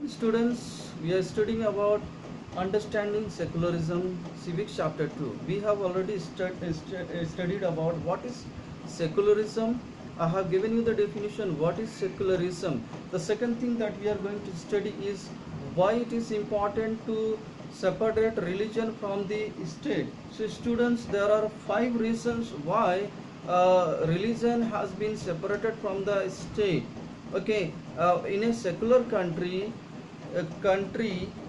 Students, we are studying about understanding secularism, civics chapter 2. We have already studied about what is secularism. I have given you the definition what is secularism. The second thing that we are going to study is why it is important to separate religion from the state. So students, there are 5 reasons why religion has been separated from the state. Okay, in a secular country,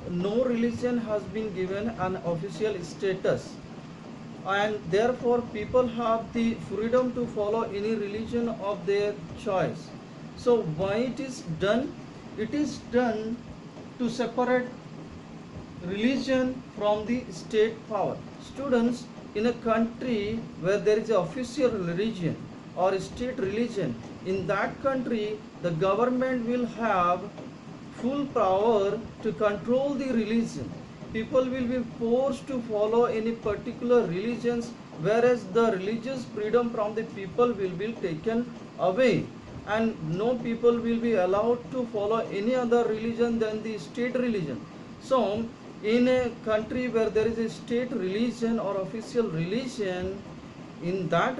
no religion has been given an official status, and therefore people have the freedom to follow any religion of their choice. So why it is done? It is done to separate religion from the state power. Students, in a country where there is an official religion or state religion, in that country the government will have full power to control the religion. People will be forced to follow any particular religions, whereas the religious freedom from the people will be taken away, and no people will be allowed to follow any other religion than the state religion. So in a country where there is a state religion or official religion, in that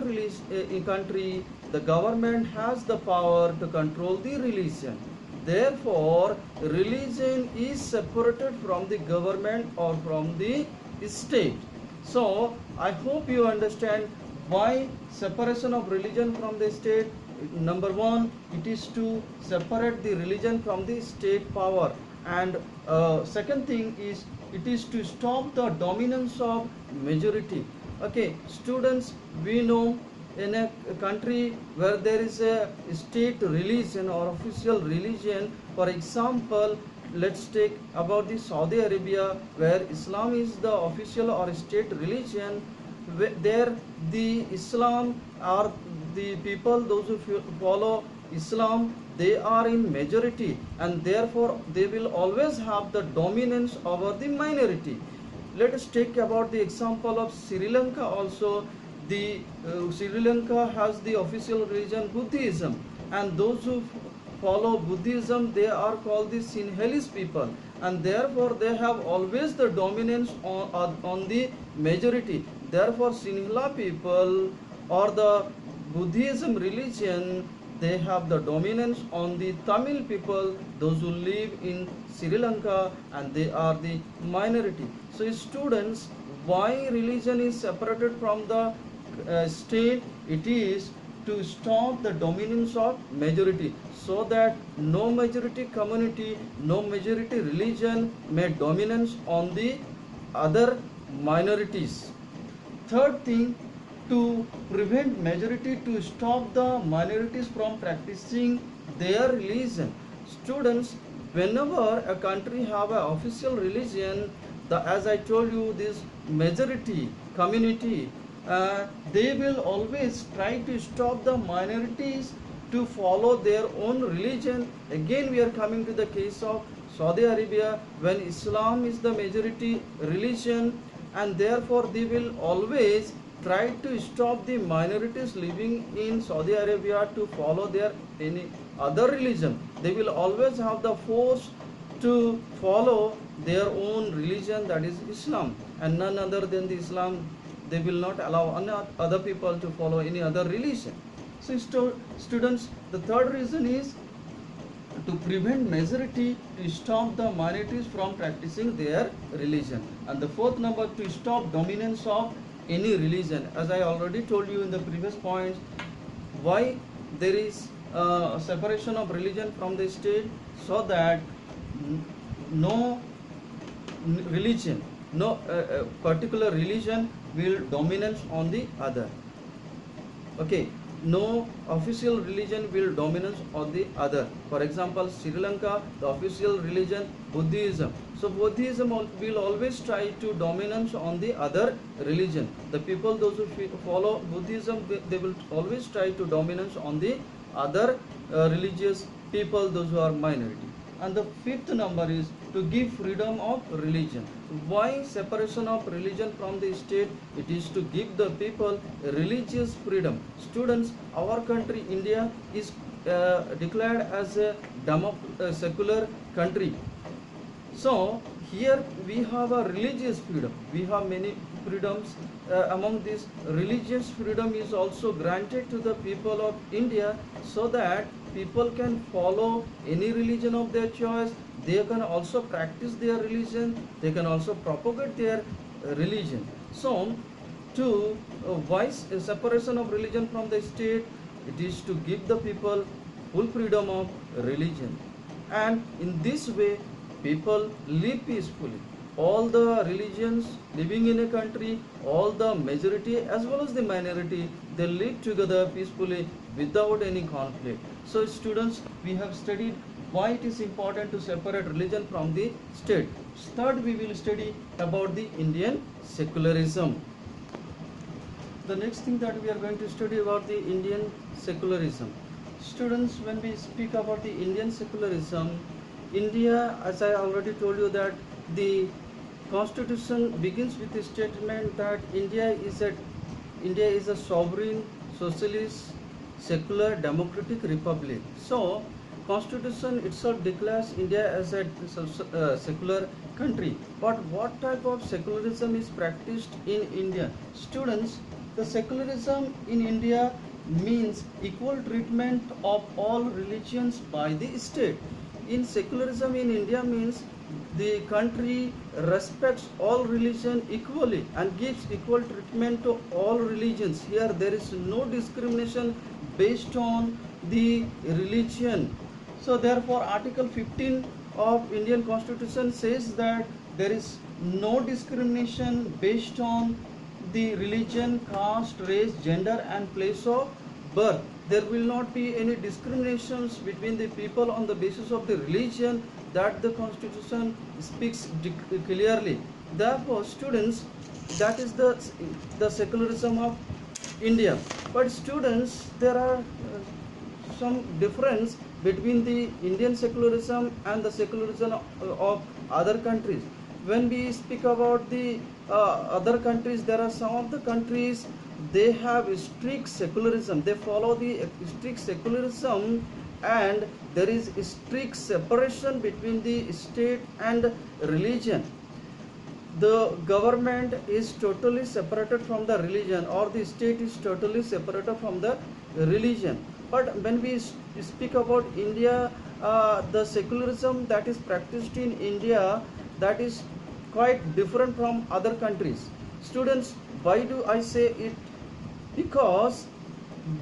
country the government has the power to control the religion. Therefore religion is separated from the government or from the state. So I hope you understand why separation of religion from the state. Number one, it is to separate the religion from the state power, and second thing is it is to stop the dominance of majority. Okay, students, we know in a country where there is a state religion or official religion, for example, let's take about the Saudi Arabia, where Islam is the official or state religion. There the Islam are the people, those who follow Islam, they are in majority, and therefore they will always have the dominance over the minority. Let us take about the example of Sri Lanka also. The Sri Lanka has the official religion Buddhism, and those who follow Buddhism, they are called the Sinhalese people, and therefore they have always the dominance on the majority. Therefore Sinhala people or the Buddhism religion, they have the dominance on the Tamil people, those who live in Sri Lanka, and they are the minority. So students, why religion is separated from the state? It is to stop the dominance of majority, so that no majority community, no majority religion may dominance on the other minorities. Third thing, to prevent majority, to stop the minorities from practicing their religion. Students, whenever a country have an official religion, as I told you, this majority community, they will always try to stop the minorities to follow their own religion. Again we are coming to the case of Saudi Arabia, when Islam is the majority religion, and therefore they will always try to stop the minorities living in Saudi Arabia to follow their any other religion. They will always have the force to follow their own religion, that is Islam, and none other than the Islam. They will not allow other people to follow any other religion. So students, the third reason is to prevent majority, to stop the minorities from practicing their religion. And the fourth number, to stop dominance of any religion. As I already told you in the previous points, why there is separation of religion from the state, so that no religion, no particular religion will dominance on the other. Okay, no official religion will dominance on the other. For example, Sri Lanka, the official religion Buddhism. So Buddhism will always try to dominance on the other religion. The people, those who follow Buddhism, they will always try to dominance on the other religious people, those who are minority. And the fifth number is to give freedom of religion. Why separation of religion from the state? It is to give the people religious freedom. Students, our country India is declared as a secular country. So here we have a religious freedom. We have many freedoms. Among these, religious freedom is also granted to the people of India, so that people can follow any religion of their choice. They can also practice their religion. They can also propagate their religion. So to voice a separation of religion from the state, it is to give the people full freedom of religion, and in this way people live peacefully. All the religions living in a country, all the majority as well as the minority, they live together peacefully without any conflict. So students, we have studied why it is important to separate religion from the state. Third, we will study about the Indian secularism. The next thing that we are going to study about the Indian secularism. Students, when we speak about the Indian secularism, India, as I already told you, that the constitution begins with the statement that India is a sovereign, socialist, secular, democratic republic. So, constitution itself declares India as a secular country. But what type of secularism is practiced in India? Students, the secularism in India means equal treatment of all religions by the state. In secularism in India means the country respects all religion equally and gives equal treatment to all religions. Here there is no discrimination based on the religion. So therefore Article 15 of Indian Constitution says that there is no discrimination based on the religion, caste, race, gender and place of birth. There will not be any discriminations between the people on the basis of the religion, that the constitution speaks clearly. Therefore students, that is the secularism of India. But students, there are some difference between the Indian secularism and the secularism of other countries. When we speak about the other countries, there are some of the countries, they have strict secularism. They follow the strict secularism, and there is strict separation between the state and religion. The government is totally separated from the religion, or the state is totally separated from the religion. But when we speak about India, the secularism that is practiced in India, that is quite different from other countries. Students, why do I say it? Because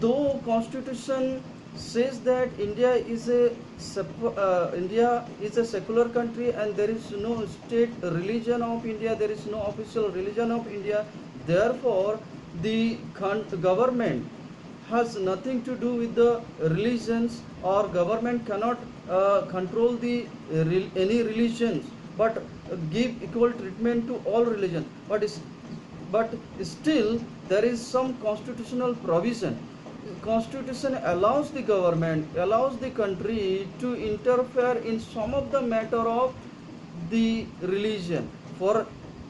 though constitution says that India is a secular country and there is no state religion of India, there is no official religion of India. Therefore, the government has nothing to do with the religions, or government cannot control the any religions, but give equal treatment to all religions. But still there is some constitutional provision. Constitution allows the government, allows the country to interfere in some of the matter of the religion. For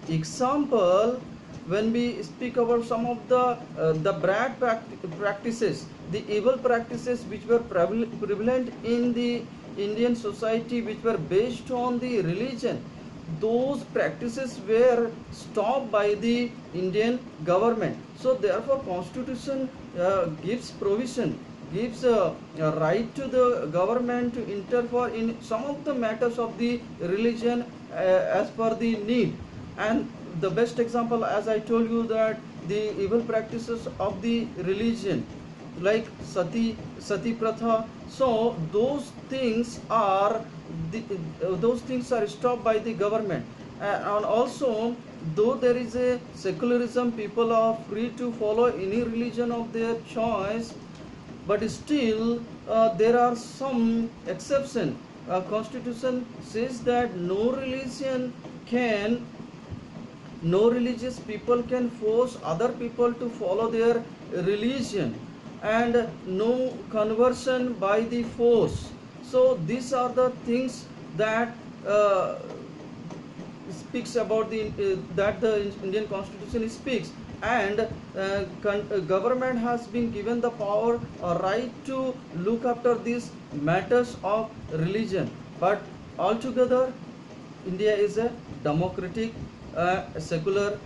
example, when we speak about some of the bad practices, the evil practices which were prevalent in the Indian society, which were based on the religion, those practices were stopped by the Indian government. So therefore constitution gives provision, gives a right to the government to interfere in some of the matters of the religion as per the need. And the best example, as I told you, that the evil practices of the religion, like sati pratha, so those things are stopped by the government. And also, though there is a secularism, people are free to follow any religion of their choice, but still there are some exception. Constitution says that no religious people can force other people to follow their religion, and no conversion by the force. So these are the things that speaks about that the Indian Constitution speaks. And government has been given the power or right to look after these matters of religion. But altogether, India is a democratic, secular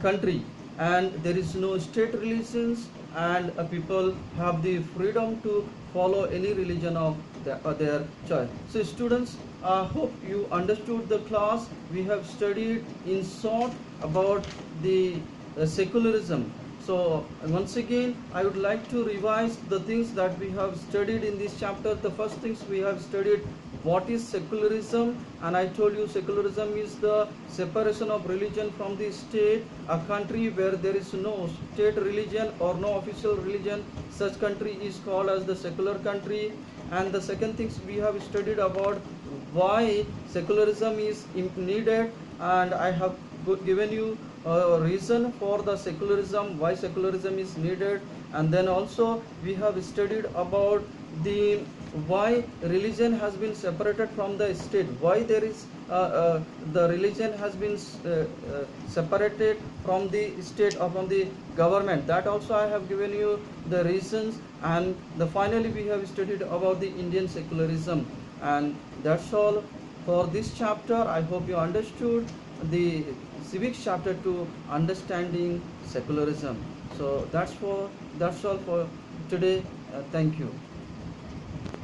country, and there is no state religions, and people have the freedom to follow any religion of their choice. So students, I hope you understood the class. We have studied in short about the secularism. So once again, I would like to revise the things that we have studied in this chapter. The first things we have studied, what is secularism, and I told you secularism is the separation of religion from the state. A country where there is no state religion or no official religion, such country is called as the secular country. And the second things we have studied about why secularism is needed, and I have given you a reason for the secularism, why secularism is needed. And then also we have studied about the why religion has been separated from the state, why there is the religion has been separated from the state or from the government. That also I have given you the reasons. And finally we have studied about the Indian secularism. And that's all for this chapter. I hope you understood the civics chapter to understanding secularism. So that's all for today. Thank you.